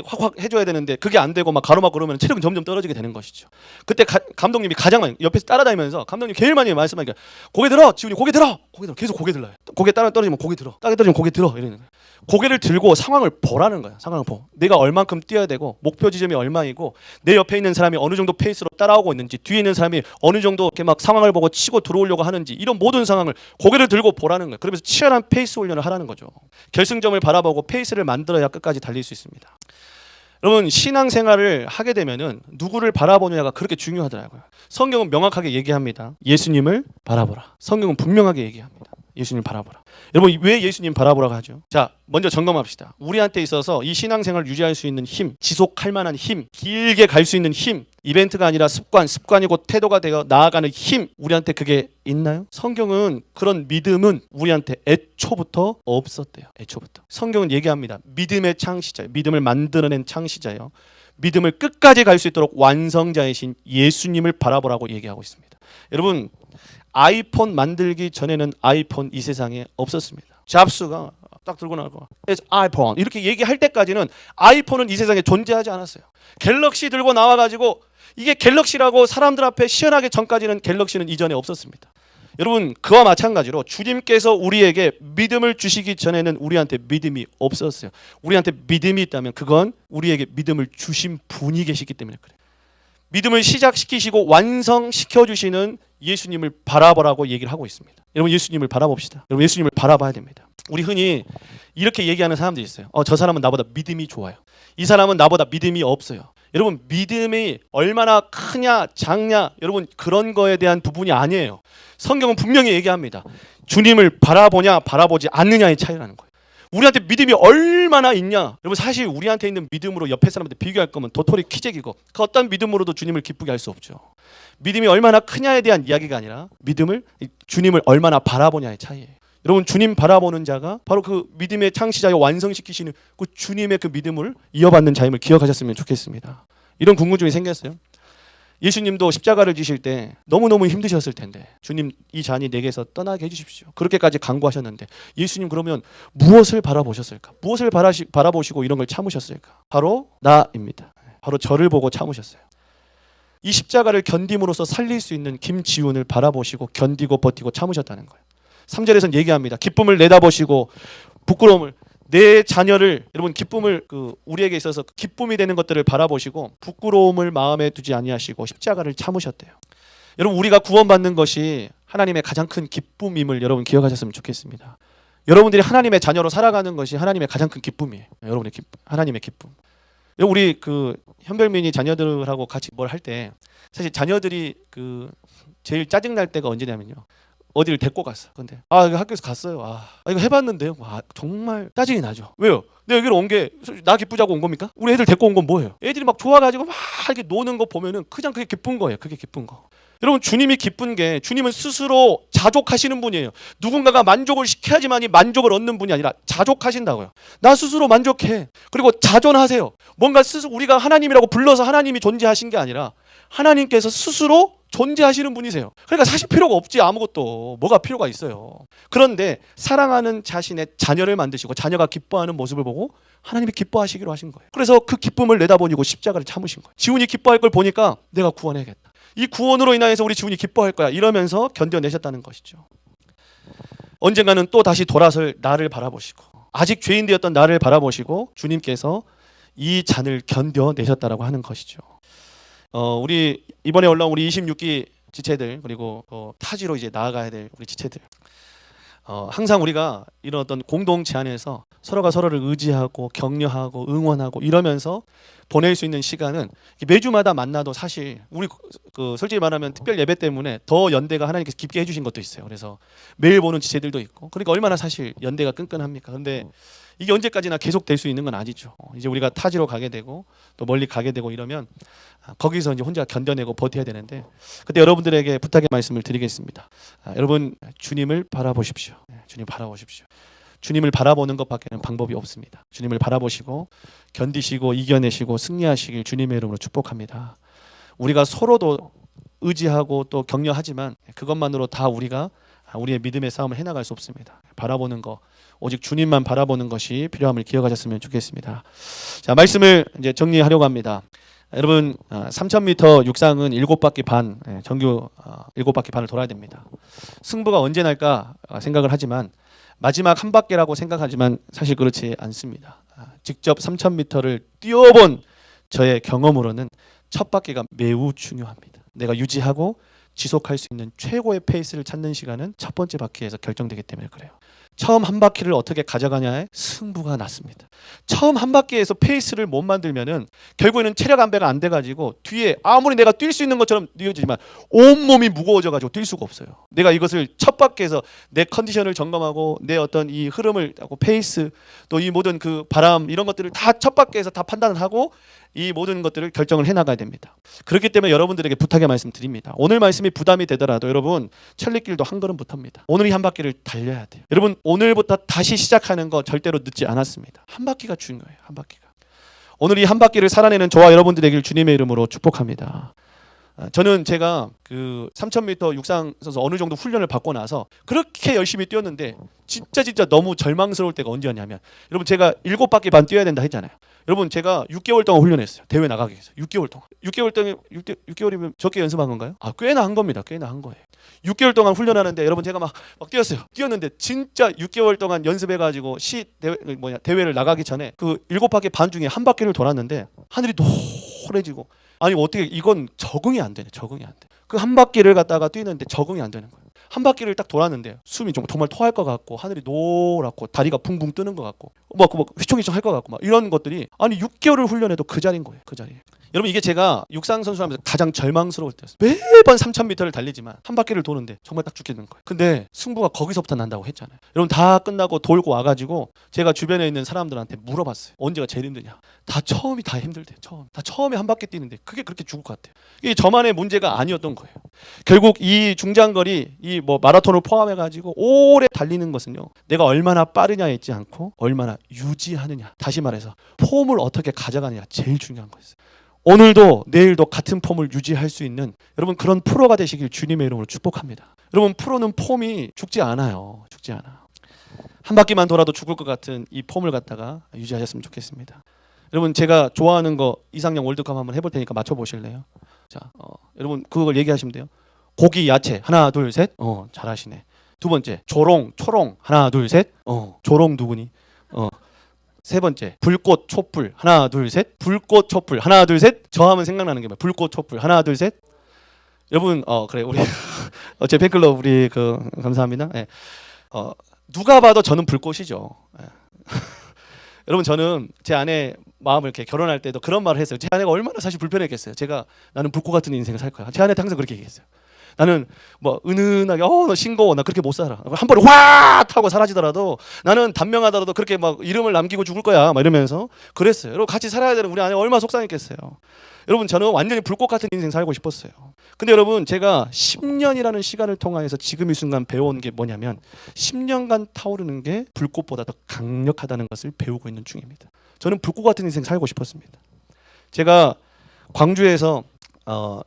확 해줘야 되는데 그게 안 되고 막 가로막고 그러면 체력은 점점 떨어지게 되는 것이죠. 그때 감독님이 가장 많이 옆에서 따라다니면서 감독님 제일 많이 말씀하니까 고개 들어, 지훈이 고개 들어 계속 고개 들어요. 고개 따라 떨어지면 고개 들어, 땅에 떨어지면 고개 들어 이러는 거예요. 고개를 들고 상황을 보라는 거야. 상황을 보. 내가 얼만큼 뛰어야 되고 목표 지점이 얼마이고 내 옆에 있는 사람이 어느 정도 페이스로 따라오고 있는지 뒤에 있는 사람이 어느 정도 이렇게 막 상황을 보고 치고 들어오려고 하는지 이런 모든 상황을 고개를 들고 보라는 거예요. 그러면서 치열한 페이스 훈련을 하라는 거죠. 결승점을 바라보고 페이스를 만들어야 끝까지 달릴 수 있습니다. 여러분 신앙생활을 하게 되면은 누구를 바라보느냐가 그렇게 중요하더라고요. 성경은 명확하게 얘기합니다. 예수님을 바라보라. 성경은 분명하게 얘기합니다. 예수님 바라보라. 여러분 왜 예수님 바라보라고 하죠? 자, 먼저 점검합시다. 우리한테 있어서 이 신앙생활을 유지할 수 있는 힘, 지속할 만한 힘, 길게 갈 수 있는 힘, 이벤트가 아니라 습관이고 태도가 되어 나아가는 힘, 우리한테 그게 있나요? 성경은 그런 믿음은 우리한테 애초부터 없었대요. 애초부터. 성경은 얘기합니다. 믿음의 창시자예요. 믿음을 만들어낸 창시자예요. 믿음을 끝까지 갈 수 있도록 완성자이신 예수님을 바라보라고 얘기하고 있습니다. 여러분 아이폰 만들기 전에는 아이폰 이 세상에 없었습니다. 잡스가 딱 들고 나고 It's iPhone 이렇게 얘기할 때까지는 아이폰은 이 세상에 존재하지 않았어요. 갤럭시 들고 나와가지고 이게 갤럭시라고 사람들 앞에 시연하기 전까지는 갤럭시는 이전에 없었습니다. 여러분 그와 마찬가지로 주님께서 우리에게 믿음을 주시기 전에는 우리한테 믿음이 없었어요. 우리한테 믿음이 있다면 그건 우리에게 믿음을 주신 분이 계시기 때문에 그래요. 믿음을 시작시키시고 완성시켜 주시는 예수님을 바라보라고 얘기를 하고 있습니다. 여러분 예수님을 바라봅시다. 여러분 예수님을 바라봐야 됩니다. 우리 흔히 이렇게 얘기하는 사람들이 있어요. 저 사람은 나보다 믿음이 좋아요. 이 사람은 나보다 믿음이 없어요. 여러분 믿음이 얼마나 크냐 작냐 여러분 그런 거에 대한 부분이 아니에요. 성경은 분명히 얘기합니다. 주님을 바라보냐 바라보지 않느냐의 차이라는 거예요. 우리한테 믿음이 얼마나 있냐. 여러분 사실 우리한테 있는 믿음으로 옆에 사람한테 비교할 거면 도토리 키재기고 그 어떤 믿음으로도 주님을 기쁘게 할 수 없죠. 믿음이 얼마나 크냐에 대한 이야기가 아니라 주님을 얼마나 바라보냐의 차이예요. 여러분 주님 바라보는 자가 바로 그 믿음의 창시자여 완성시키시는 그 주님의 그 믿음을 이어받는 자임을 기억하셨으면 좋겠습니다. 이런 궁금증이 생겼어요. 예수님도 십자가를 지실 때 너무너무 힘드셨을 텐데 주님 이 잔이 내게서 떠나게 해주십시오. 그렇게까지 간구하셨는데 예수님 그러면 무엇을 바라보셨을까? 무엇을 바라보시고 이런 걸 참으셨을까? 바로 나입니다. 바로 저를 보고 참으셨어요. 이 십자가를 견딤으로써 살릴 수 있는 김지훈을 바라보시고 견디고 버티고 참으셨다는 거예요. 3절에서는 얘기합니다. 기쁨을 내다보시고 부끄러움을 내 자녀를 여러분 기쁨을 우리에게 있어서 기쁨이 되는 것들을 바라보시고 부끄러움을 마음에 두지 아니하시고 십자가를 참으셨대요. 여러분 우리가 구원받는 것이 하나님의 가장 큰 기쁨임을 여러분 기억하셨으면 좋겠습니다. 여러분들이 하나님의 자녀로 살아가는 것이 하나님의 가장 큰 기쁨이에요. 여러분의 하나님의 기쁨. 우리 현별민이 자녀들하고 같이 뭘 할 때 사실 자녀들이 제일 짜증 날 때가 언제냐면요. 어디를 데리고 갔어. 근데 학교에서 갔어요. 이거 해봤는데요. 정말 짜증이 나죠. 왜요? 내가 여기로 온 게 나 기쁘자고 온 겁니까? 우리 애들 데리고 온 건 뭐예요? 애들이 막 좋아가지고 막 이렇게 노는 거 보면은 그냥 그게 기쁜 거예요. 그게 기쁜 거. 여러분 주님이 기쁜 게 주님은 스스로 자족하시는 분이에요. 누군가가 만족을 시켜야지만이 만족을 얻는 분이 아니라 자족하신다고요. 나 스스로 만족해. 그리고 자존하세요. 뭔가 스스로 우리가 하나님이라고 불러서 하나님이 존재하신 게 아니라 하나님께서 스스로 존재하시는 분이세요. 그러니까 사실 필요가 없지. 아무것도 뭐가 필요가 있어요. 그런데 사랑하는 자신의 자녀를 만드시고 자녀가 기뻐하는 모습을 보고 하나님이 기뻐하시기로 하신 거예요. 그래서 그 기쁨을 내다보니고 십자가를 참으신 거예요. 지훈이 기뻐할 걸 보니까 내가 구원해야겠다. 이 구원으로 인하여서 우리 지훈이 기뻐할 거야. 이러면서 견뎌내셨다는 것이죠. 언젠가는 또 다시 돌아설 나를 바라보시고 아직 죄인 되었던 나를 바라보시고 주님께서 이 잔을 견뎌내셨다라고 하는 것이죠. 우리 이번에 올라온 우리 26기 지체들 그리고 타지로 이제 나아가야 될 우리 지체들 항상 우리가 이런 어떤 공동체 안에서 서로가 서로를 의지하고 격려하고 응원하고 이러면서 보낼 수 있는 시간은 매주마다 만나도 사실 우리 솔직히 말하면 특별 예배 때문에 더 연대가 하나님께서 깊게 해주신 것도 있어요. 그래서 매일 보는 지체들도 있고 그러니까 얼마나 사실 연대가 끈끈합니까? 근데 이게 언제까지나 계속 될 수 있는 건 아니죠. 이제 우리가 타지로 가게 되고 또 멀리 가게 되고 이러면 거기서 이제 혼자 견뎌내고 버텨야 되는데 그때 여러분들에게 부탁의 말씀을 드리겠습니다. 여러분 주님을 바라보십시오. 주님 바라보십시오. 주님을 바라보는 것밖에는 방법이 없습니다. 주님을 바라보시고 견디시고 이겨내시고 승리하시길 주님의 이름으로 축복합니다. 우리가 서로도 의지하고 또 격려하지만 그것만으로 다 우리가 우리의 믿음의 싸움을 해나갈 수 없습니다. 바라보는 것 오직 주님만 바라보는 것이 필요함을 기억하셨으면 좋겠습니다. 자, 말씀을 이제 정리하려고 합니다. 여러분 3000m 육상은 7바퀴 반 정규 7바퀴 반을 돌아야 됩니다. 승부가 언제 날까 생각을 하지만 마지막 한 바퀴라고 생각하지만 사실 그렇지 않습니다. 직접 3000m를 뛰어본 저의 경험으로는 첫 바퀴가 매우 중요합니다. 내가 유지하고 지속할 수 있는 최고의 페이스를 찾는 시간은 첫 번째 바퀴에서 결정되기 때문에 그래요. 처음 한 바퀴를 어떻게 가져가냐에 승부가 났습니다. 처음 한 바퀴에서 페이스를 못 만들면은 결국에는 체력 안배가 안 돼가지고 뒤에 아무리 내가 뛸 수 있는 것처럼 뛰어지지만 온몸이 무거워져가지고 뛸 수가 없어요. 내가 이것을 첫 바퀴에서 내 컨디션을 점검하고 내 어떤 이 흐름을 하고 페이스 또 이 모든 그 바람 이런 것들을 다 첫 바퀴에서 다 판단을 하고 이 모든 것들을 결정을 해나가야 됩니다. 그렇기 때문에 여러분들에게 부탁의 말씀 드립니다. 오늘 말씀이 부담이 되더라도 여러분 천리길도 한 걸음부터입니다. 오늘 이 한 바퀴를 달려야 돼요. 여러분 오늘부터 다시 시작하는 거 절대로 늦지 않았습니다. 한 바퀴가 중요해요. 한 바퀴가. 오늘 이 한 바퀴를 살아내는 저와 여러분들 되길 주님의 이름으로 축복합니다. 저는 제가 3000m 육상 선수 어느 정도 훈련을 받고 나서 그렇게 열심히 뛰었는데 진짜 너무 절망스러울 때가 언제였냐면 여러분 제가 7바퀴 반 뛰어야 된다 했잖아요. 여러분 제가 6개월 동안 훈련했어요. 대회 나가기 위해서 6개월 동안. 6개월이면 적게 연습한 건가요? 꽤나 한 겁니다. 꽤나 한 거예요. 6개월 동안 훈련하는데 여러분 제가 막 뛰었어요. 뛰었는데 진짜 6개월 동안 연습해가지고 대회를 나가기 전에 7바퀴 반 중에 한 바퀴를 돌았는데 하늘이 노래지고 아니 어떻게 이건 적응이 안 되네. 적응이 안 돼. 그 한 바퀴를 갖다가 뛰는데 적응이 안 되는 거예요. 한 바퀴를 딱 돌았는데 숨이 정말 토할 것 같고 하늘이 노랗고 다리가 붕붕 뜨는 것 같고 막 휘청휘청 할 것 같고 막 이런 것들이 아니 6개월을 훈련해도 그 자리인 거예요. 그 자리. 여러분 이게 제가 육상 선수하면서 가장 절망스러울 때였어요. 매번 3000m를 달리지만 한 바퀴를 도는데 정말 딱 죽겠는 거예요. 근데 승부가 거기서부터 난다고 했잖아요. 여러분 다 끝나고 돌고 와가지고 제가 주변에 있는 사람들한테 물어봤어요. 언제가 제일 힘드냐? 다 처음이 다 힘들대. 다 처음에 한 바퀴 뛰는데 그게 그렇게 죽을 것 같아요. 이게 저만의 문제가 아니었던 거예요. 결국 이 중장거리 이 마라톤을 포함해가지고 오래 달리는 것은요. 내가 얼마나 빠르냐에 있지 않고 얼마나 유지하느냐. 다시 말해서 폼을 어떻게 가져가느냐 제일 중요한 거였어요. 오늘도 내일도 같은 폼을 유지할 수 있는 여러분 그런 프로가 되시길 주님의 이름으로 축복합니다. 여러분 프로는 폼이 죽지 않아요. 죽지 않아. 한 바퀴만 돌아도 죽을 것 같은 이 폼을 갖다가 유지하셨으면 좋겠습니다. 여러분 제가 좋아하는 거 이상형 월드컵 한번 해볼 테니까 맞춰보실래요? 자, 여러분 그걸 얘기하시면 돼요. 고기, 야채 하나, 둘, 셋. 잘하시네. 두 번째 조롱, 초롱 하나, 둘, 셋. 조롱 누구니? 세 번째 불꽃, 촛불 하나, 둘, 셋. 불꽃, 촛불 하나, 둘, 셋. 저 하면 생각나는 게 뭐야? 불꽃, 촛불 하나, 둘, 셋. 여러분 그래 우리 제 팬클럽 우리 감사합니다. 예. 누가 봐도 저는 불꽃이죠. 예. 여러분 저는 제 아내 마음을 이렇게 결혼할 때도 그런 말을 했어요. 제 아내가 얼마나 사실 불편했겠어요. 나는 불꽃 같은 인생을 살 거야. 제 아내한테 항상 그렇게 얘기했어요. 나는 뭐 은은하게 너 싱거워 나 그렇게 못 살아. 한 번에 확 하고 사라지더라도 나는 단명하더라도 그렇게 막 이름을 남기고 죽을 거야. 막 이러면서 그랬어요. 여러분 같이 살아야 되는 우리 아내가 얼마나 속상했겠어요. 여러분 저는 완전히 불꽃 같은 인생 살고 싶었어요. 근데 여러분 제가 10년이라는 시간을 통하여서 지금 이 순간 배워온 게 뭐냐면 10년간 타오르는 게 불꽃보다 더 강력하다는 것을 배우고 있는 중입니다. 저는 불꽃 같은 인생 살고 싶었습니다. 제가 광주에서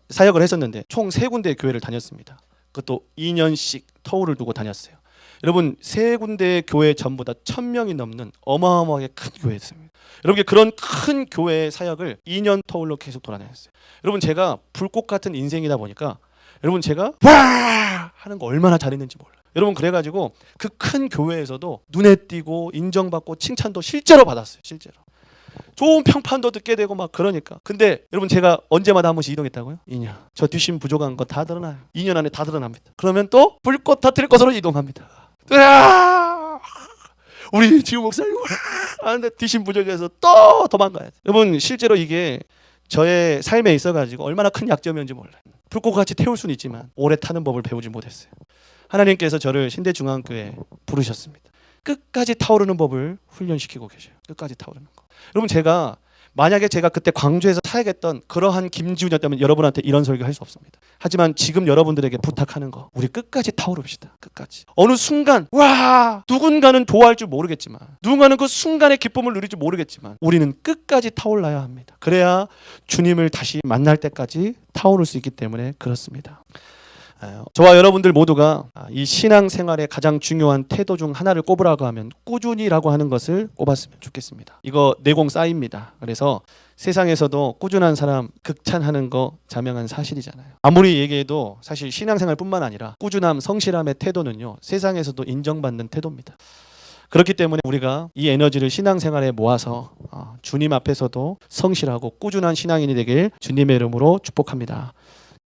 사역을 했었는데 총 3군데의 교회를 다녔습니다. 그것도 2년씩 터울을 두고 다녔어요. 여러분 3군데의 교회 전부 다 1000명이 넘는 어마어마하게 큰 교회였습니다. 여러분 그런 큰 교회의 사역을 2년 터울로 계속 돌아다녔어요. 여러분 제가 불꽃 같은 인생이다 보니까 여러분 제가 와 하는 거 얼마나 잘했는지 몰라요. 여러분 그래가지고 그 큰 교회에서도 눈에 띄고 인정받고 칭찬도 실제로 받았어요. 실제로. 좋은 평판도 듣게 되고 막 그러니까. 근데 여러분 제가 언제마다 한 번씩 이동했다고요? 2년. 저 뒷심 부족한 거 다 드러나요. 2년 안에 다 드러납니다. 그러면 또 불꽃 터뜨릴 것으로 이동합니다. 우리 지우 목사님 하는데 뒷심 부족해서 또 도망가야 돼. 여러분 실제로 이게 저의 삶에 있어가지고 얼마나 큰 약점이었는지 몰라요. 불꽃같이 태울 수는 있지만 오래 타는 법을 배우지 못했어요. 하나님께서 저를 신대중앙교회에 부르셨습니다. 끝까지 타오르는 법을 훈련시키고 계셔요. 끝까지 타오르는 거. 여러분 만약에 제가 그때 광주에서 사역했던 그러한 김지훈이었다면 여러분한테 이런 설교 할 수 없습니다. 하지만 지금 여러분들에게 부탁하는 거 우리 끝까지 타오릅시다. 끝까지. 어느 순간 와 누군가는 좋아할 줄 모르겠지만 누군가는 그 순간의 기쁨을 누릴 줄 모르겠지만 우리는 끝까지 타올라야 합니다. 그래야 주님을 다시 만날 때까지 타오를 수 있기 때문에 그렇습니다. 저와 여러분들 모두가 이 신앙생활의 가장 중요한 태도 중 하나를 꼽으라고 하면 꾸준히라고 하는 것을 꼽았으면 좋겠습니다. 이거 내공 쌓입니다. 그래서 세상에서도 꾸준한 사람 극찬하는 거 자명한 사실이잖아요. 아무리 얘기해도 사실 신앙생활뿐만 아니라 꾸준함, 성실함의 태도는요 세상에서도 인정받는 태도입니다. 그렇기 때문에 우리가 이 에너지를 신앙생활에 모아서 주님 앞에서도 성실하고 꾸준한 신앙인이 되길 주님의 이름으로 축복합니다.